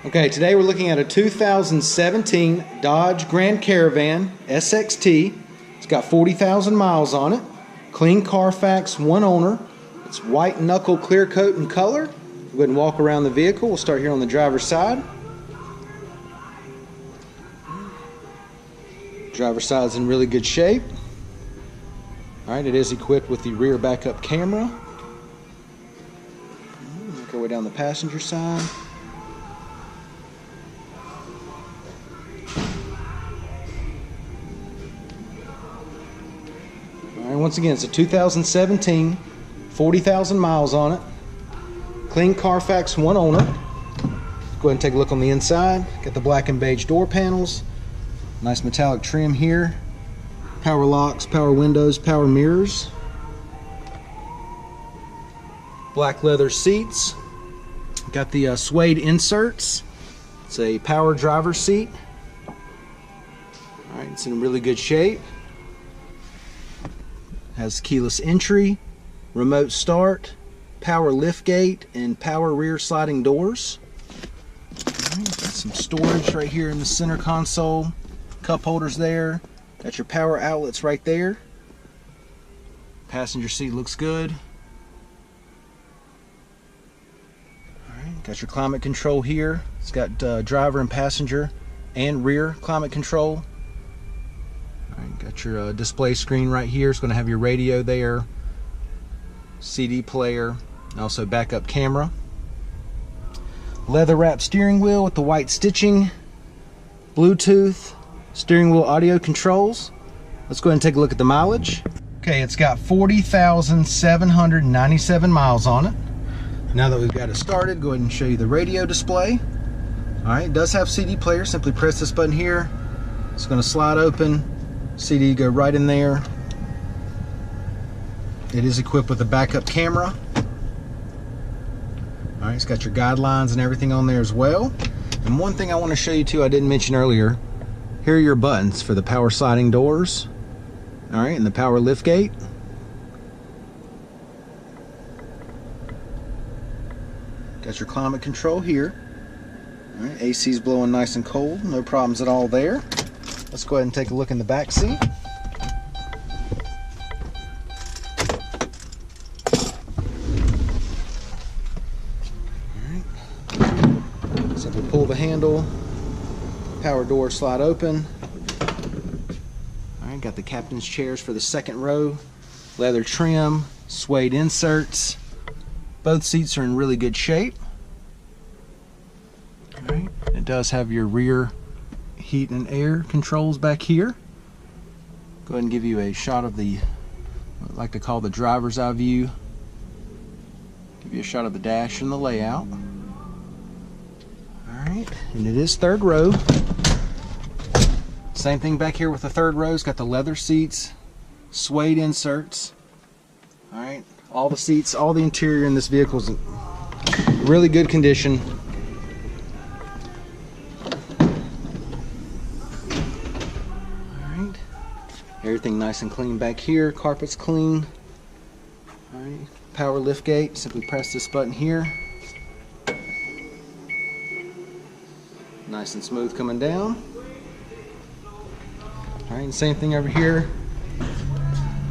Okay, today we're looking at a 2017 Dodge Grand Caravan SXT. It's got 40,000 miles on it. Clean Carfax, one owner. It's white knuckle clear coat in color. Go ahead and walk around the vehicle. We'll start here on the driver's side. Driver's side is in really good shape. Alright, it is equipped with the rear backup camera. Make our way down the passenger side. Alright, once again, it's a 2017, 40,000 miles on it. Clean Carfax, one owner. Go ahead and take a look on the inside. Got the black and beige door panels. Nice metallic trim here. Power locks, power windows, power mirrors. Black leather seats. Got the suede inserts. It's a power driver's seat. Alright, it's in really good shape. Has keyless entry, remote start, power lift gate, and power rear sliding doors. Alright, got some storage right here in the center console. Cup holders there. Got your power outlets right there. Passenger seat looks good. Alright, got your climate control here. It's got driver and passenger and rear climate control. Alright, got your display screen right here. It's going to have your radio there, CD player, and also backup camera. Leather wrapped steering wheel with the white stitching, Bluetooth, steering wheel audio controls. Let's go ahead and take a look at the mileage. Okay, it's got 40,797 miles on it. Now that we've got it started, go ahead and show you the radio display. Alright, it does have CD player. Simply press this button here. It's going to slide open. CD go right in there. It is equipped with a backup camera. Alright, it's got your guidelines and everything on there as well. And one thing I want to show you too, I didn't mention earlier, here are your buttons for the power sliding doors. Alright, and the power lift gate. Got your climate control here. Alright, AC's blowing nice and cold, no problems at all there. Let's go ahead and take a look in the back seat. Alright. Simply pull the handle. Power door slide open. Alright, got the captain's chairs for the second row. Leather trim, suede inserts. Both seats are in really good shape. Alright, it does have your rear heat and air controls back here. Go ahead and give you a shot of the, what I like to call the driver's eye view. Give you a shot of the dash and the layout. Alright, and it is third row. Same thing back here with the third row. It's got the leather seats, suede inserts. Alright, all the seats, all the interior in this vehicle is in really good condition. Alright, everything nice and clean back here. Carpet's clean. Alright, power lift gate. Simply press this button here. Nice and smooth coming down. Alright, and same thing over here.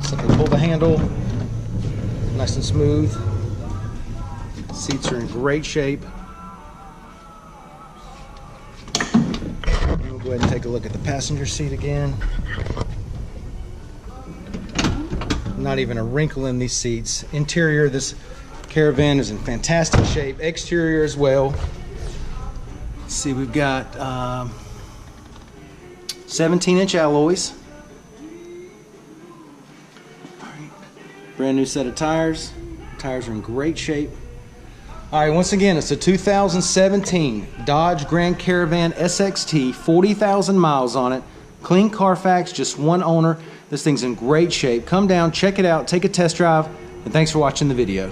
Simply pull the handle. Nice and smooth. Seats are in great shape. We'll go ahead and take a look at the passenger seat again. Not even a wrinkle in these seats. Interior, this Caravan is in fantastic shape. Exterior as well. Let's see, we've got 17-inch alloys. Alright. Brand new set of tires. Tires are in great shape. Alright, once again, it's a 2017 Dodge Grand Caravan SXT, 40,000 miles on it. Clean Carfax, just one owner. This thing's in great shape. Come down, check it out, take a test drive, and thanks for watching the video.